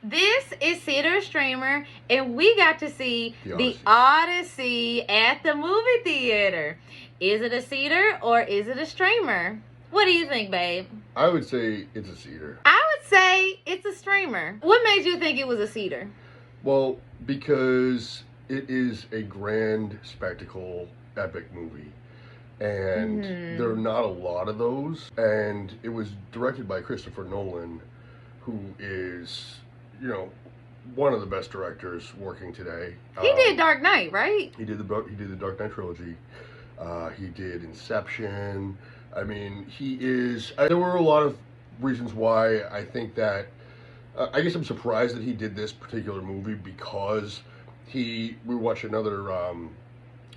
This is SEATER Streamer, and we got to see the Odyssey at the movie theater. Is it a SEATER or is it a streamer? What do you think, babe? I would say it's a SEATER. I would say it's a streamer. What made you think it was a SEATER? Well, because it is a grand spectacle, epic movie. And there are not a lot of those. And it was directed by Christopher Nolan, who is, you know, one of the best directors working today. He did Dark Knight, right? He did the Dark Knight trilogy. He did Inception. I mean, he is... there were a lot of reasons why I think that... I guess I'm surprised that he did this particular movie because we watched another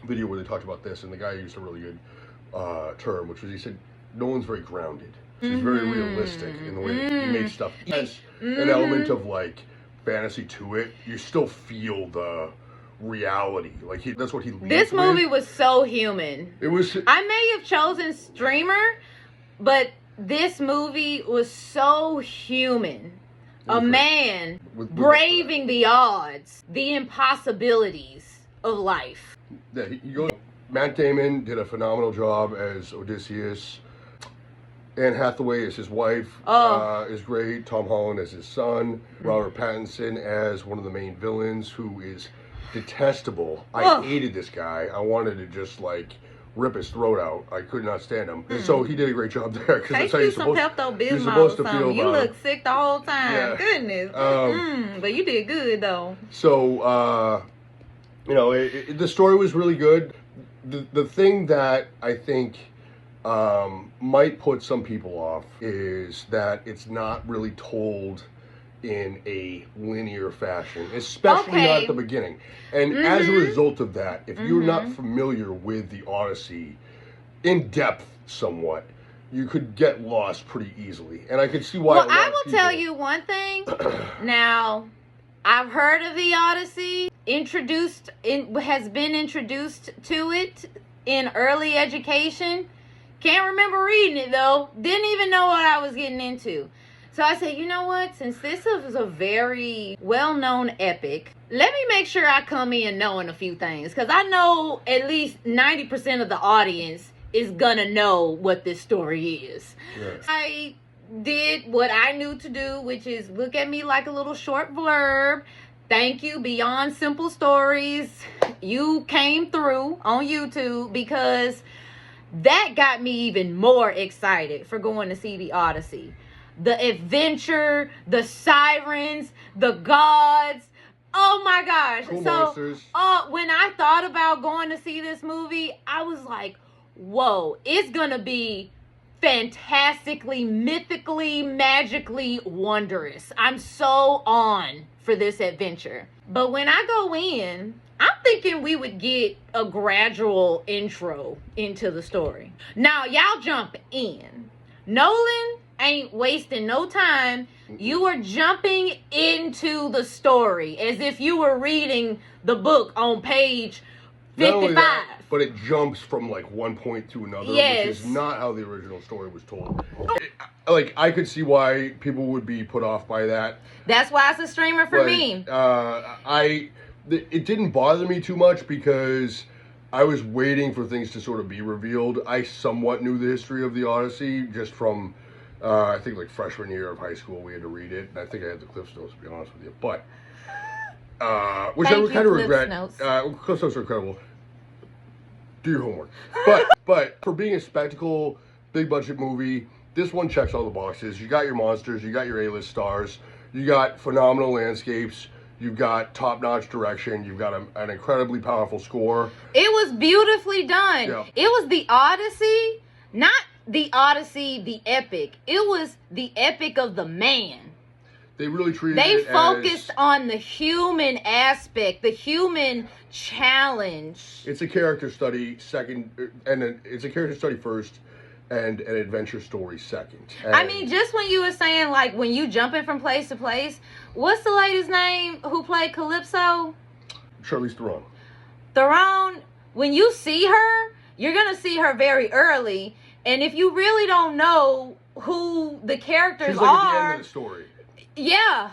video where they talked about this, and the guy used a really good term, which was, he said, Nolan's very grounded. He's very realistic in the way that he made stuff. He has an element of, like, fantasy to it. You still feel the reality. Like, that's what he leads This movie with. was so human. It was... I may have chosen streamer, but this movie was so human. A man braving the odds, the impossibilities of life. Yeah, Matt Damon did a phenomenal job as Odysseus. Anne Hathaway as his wife is great. Tom Holland as his son. Robert Pattinson as one of the main villains, who is detestable. I hated this guy. I wanted to just, like, rip his throat out. I could not stand him. And so he did a great job there. Take you some Pepto-Bismol or something. You look sick the whole time. Yeah. Goodness. But you did good, though. So, you know, the story was really good. The thing that I think might put some people off is that it's not really told in a linear fashion, especially not at the beginning. And as a result of that, if you're not familiar with the Odyssey in depth somewhat, you could get lost pretty easily. And I could see why. Well, I will tell you one thing. Now, I've heard of the Odyssey. Has been introduced to it in early education. Can't remember reading it, though. Didn't even know what I was getting into. So I said, you know what? Since this is a very well-known epic, let me make sure I come in knowing a few things. Because I know at least 90% of the audience is going to know what this story is. Yes. I did what I knew to do, which is look at me like a little short blurb. Thank you, Beyond Simple Stories. You came through on YouTube because that got me even more excited for going to see the Odyssey. The adventure, the sirens, the gods. Oh my gosh. Cool monsters. When I thought about going to see this movie, I was like, whoa, it's gonna be fantastically, mythically, magically wondrous. I'm so on for this adventure. But when I go in, I'm thinking we would get a gradual intro into the story. Now, y'all jump in. Nolan ain't wasting no time. You are jumping into the story as if you were reading the book on page 55. Not only that, but it jumps from, like, one point to another, which is not how the original story was told. Like, I could see why people would be put off by that. That's why it's a streamer for me. It didn't bother me too much because I was waiting for things to sort of be revealed. I somewhat knew the history of the Odyssey just from, I think, like, freshman year of high school. We had to read it. And I think I had the Cliff Notes, to be honest with you. But, which I kind of regret. Cliff Notes are incredible. Do your homework. But for being a spectacle, big budget movie, this one checks all the boxes. You got your monsters, you got your A-list stars, you got phenomenal landscapes, you've got top-notch direction, you've got an incredibly powerful score. It was beautifully done. Yeah. It was the Odyssey, not the Odyssey, the epic. It was the epic of the man. They really treated They focused on the human aspect, the human challenge. It's a character study it's a character study first, and an adventure story second. And I mean, just when you were saying, like, when you jumping from place to place, what's the lady's name who played Calypso? Charlize Theron. Theron, when you see her, you're going to see her very early. And if you really don't know who the characters She's like are... at the end of the story. Yeah.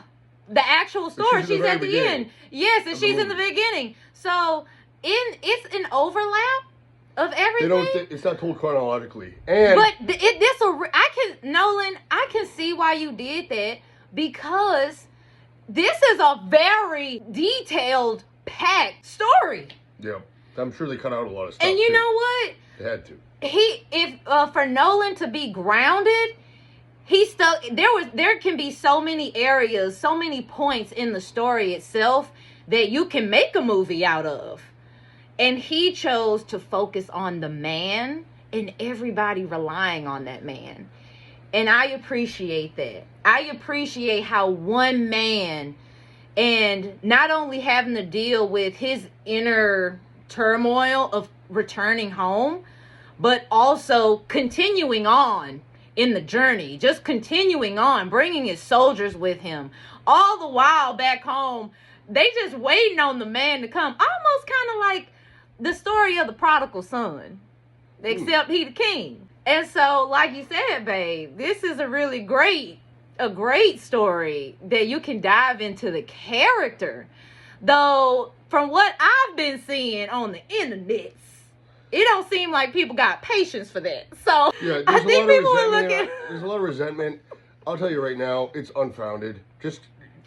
the actual story. She's at the end. Yes, and she's in the movie. beginning. So it's an overlap of everything. It's not told chronologically. And but Nolan, I can see why you did that, because this is a very detailed, packed story. Yeah, I'm sure they cut out a lot of stuff. And you know what? They had to. If for Nolan to be grounded, there can be so many areas, so many points in the story itself that you can make a movie out of. And he chose to focus on the man and everybody relying on that man. And I appreciate that. I appreciate how one man, and not only having to deal with his inner turmoil of returning home, but also continuing on in the journey, just continuing on, bringing his soldiers with him. All the while back home, they just waiting on the man to come. Almost kind of like the story of the prodigal son, except he the king. And so, like you said, babe, this is a great story that you can dive into the character. Though, from what I've been seeing on the internet, it don't seem like people got patience for that. So, yeah, I think people are looking. There's a lot of resentment. I'll tell you right now, it's unfounded. Just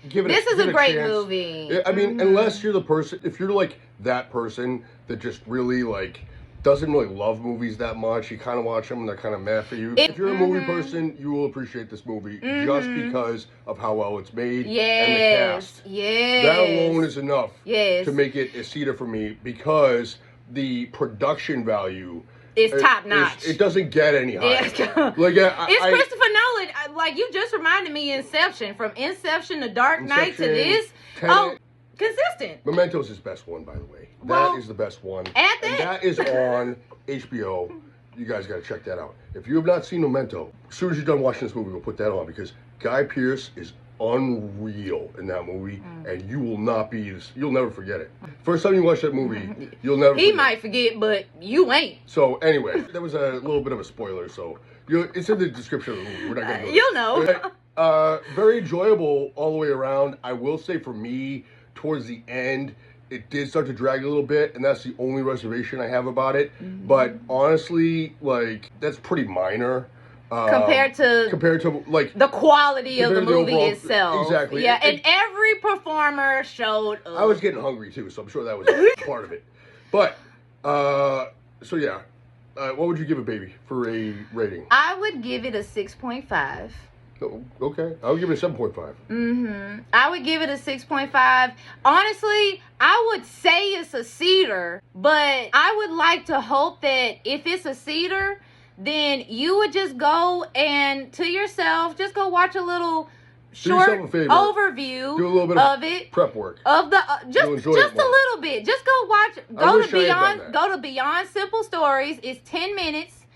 give it. This is a great chance. movie. I mean, unless you're the person, if you're like that person that just really like doesn't really love movies that much, you kind of watch them and they're kind of meh for you. If you're a movie person, you will appreciate this movie just because of how well it's made and the cast. Yes. That alone is enough to make it a SEATER for me, because the production value is top notch. It doesn't get any higher. It's Christopher Nolan. Like, you just reminded me, Inception. From Inception to Dark Knight to this. Tenet. Consistent. Memento's his best one, by the way. Well, that is the best one. And that is on HBO. You guys got to check that out. If you have not seen Memento, as soon as you're done watching this movie, we'll put that on, because Guy Pearce is unreal in that movie, and you'll never forget it. First time you watch that movie, you'll never forget. He might forget, but you ain't. So anyway, that was a little bit of a spoiler, so it's in the description of the movie. We're not going to You'll know. Very enjoyable all the way around. I will say, for me, towards the end, it did start to drag a little bit, and that's the only reservation I have about it. But honestly, like, that's pretty minor. Compared to like the quality of the movie overall, itself. Exactly. Yeah, and every performer showed up. I was getting hungry too, so I'm sure that was part of it. But so yeah, what would you give it, baby, for a rating? I would give it a 6.5. Oh, okay, I would give it a 7.5. I would give it a 6.5. Honestly, I would say it's a SEATER, but I would like to hope that if it's a SEATER, then you would just go and to yourself, just go watch a little short overview do a little bit of it, prep work of the just a little bit. Just go to Beyond Simple Stories. It's 10 minutes,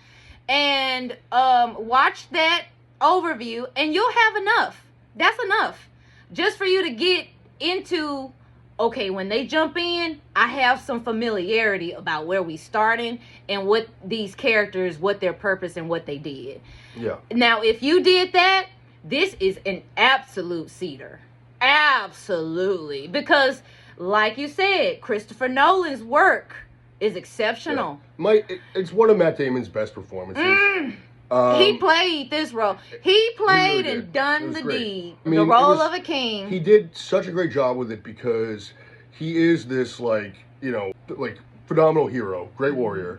and watch that overview, and you'll have enough. That's enough, just for you to get into. Okay, when they jump in, I have some familiarity about where we starting and what these characters, what their purpose and what they did. Yeah. Now, if you did that, this is an absolute SEATER. Absolutely. Because, like you said, Christopher Nolan's work is exceptional. Yeah. It's one of Matt Damon's best performances. He played this role. He played really and done the deed. I mean, the role of a king. He did such a great job with it, because he is this phenomenal hero, great warrior,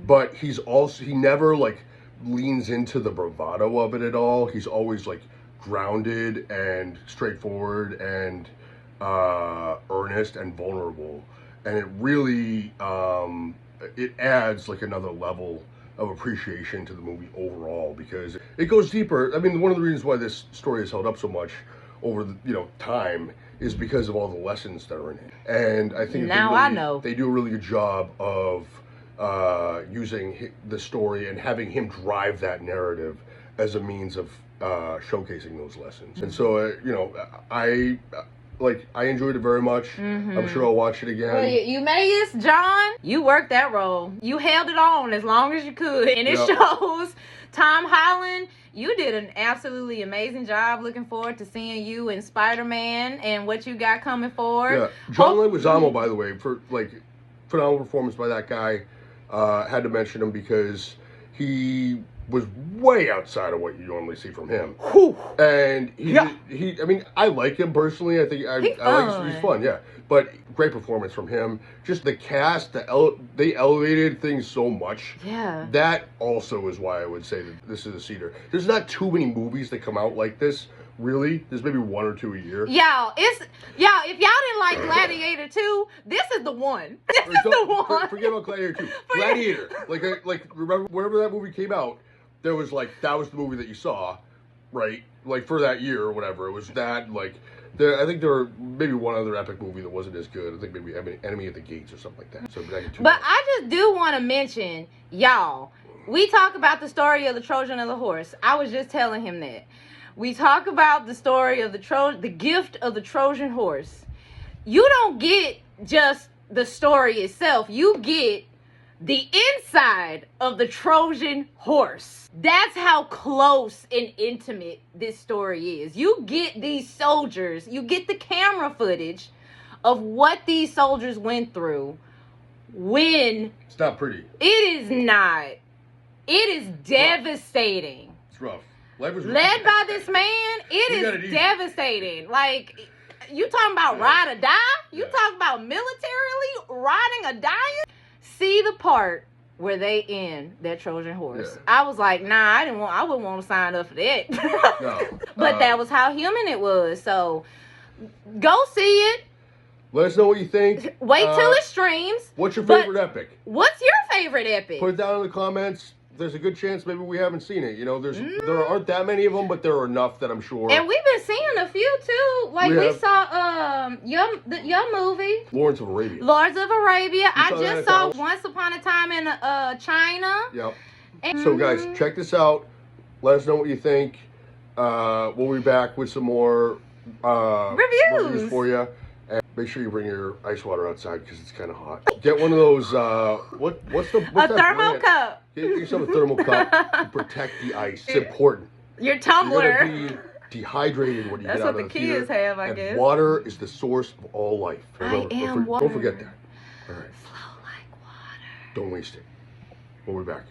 but he never leans into the bravado of it at all. He's always grounded and straightforward and earnest and vulnerable, and it really it adds another level of appreciation to the movie overall, because it goes deeper. I mean, one of the reasons why this story has held up so much over time is because of all the lessons that are in it. And I think they do a really good job of using the story and having him drive that narrative as a means of showcasing those lessons. And so, like, I enjoyed it very much. I'm sure I'll watch it again. Well, Eumaeus, John, you worked that role. You held it on as long as you could. And it shows. Tom Holland, you did an absolutely amazing job. Looking forward to seeing you in Spider-Man and what you got coming forward. Yeah. John Leguizamo, by the way, for, like, phenomenal performance by that guy. Had to mention him because he was way outside of what you normally see from him. Whew. And I mean, I like him personally. I think he's fun, yeah. But great performance from him. Just the cast, they elevated things so much. Yeah. That also is why I would say that this is a SEATER. There's not too many movies that come out like this. Really, there's maybe 1 or 2 a year. Y'all, if y'all didn't like Gladiator 2, this is the one. This is the one. Forget about Gladiator 2. Gladiator, like remember whenever that movie came out, there was like that was the movie that you saw, right? Like for that year or whatever. It was that like. I think there were maybe one other epic movie that wasn't as good. I think maybe Enemy at the Gates or something like that. So but I just do want to mention, y'all. We talk about the story of the Trojan and the horse. I was just telling him that. We talk about the story of the gift of the Trojan horse. You don't get just the story itself. You get the inside of the Trojan horse. That's how close and intimate this story is. You get these soldiers, you get the camera footage of what these soldiers went through when... It's not pretty. It is not. It is devastating. It's rough. Led by this man, it is devastating. Like, you talking about ride or die? You talking about militarily riding or dying? See the part where they end that Trojan horse. Yeah. I was like, nah, I wouldn't want to sign up for that. No. But that was how human it was. So go see it. Let us know what you think. Wait till it streams. What's your favorite epic? What's your favorite epic? Put it down in the comments. There's a good chance maybe we haven't seen it. You know, there aren't that many of them, but there are enough that I'm sure. And we've been seeing a few too. Like we saw your movie, Lawrence of Arabia. Lords of Arabia. I just saw Once Upon a Time in China. Yep. And so guys, check this out. Let us know what you think. We'll be back with some more reviews for you. And make sure you bring your ice water outside because it's kind of hot. Get one of those. What's a thermal cup. Get yourself a thermal cup to protect the ice. It's important. Your tumbler. You're gonna be dehydrated when you get out of the theater. That's what the kids have, I guess. Water is the source of all life. Water. Don't forget that. All right. Flow like water. Don't waste it. We'll be back.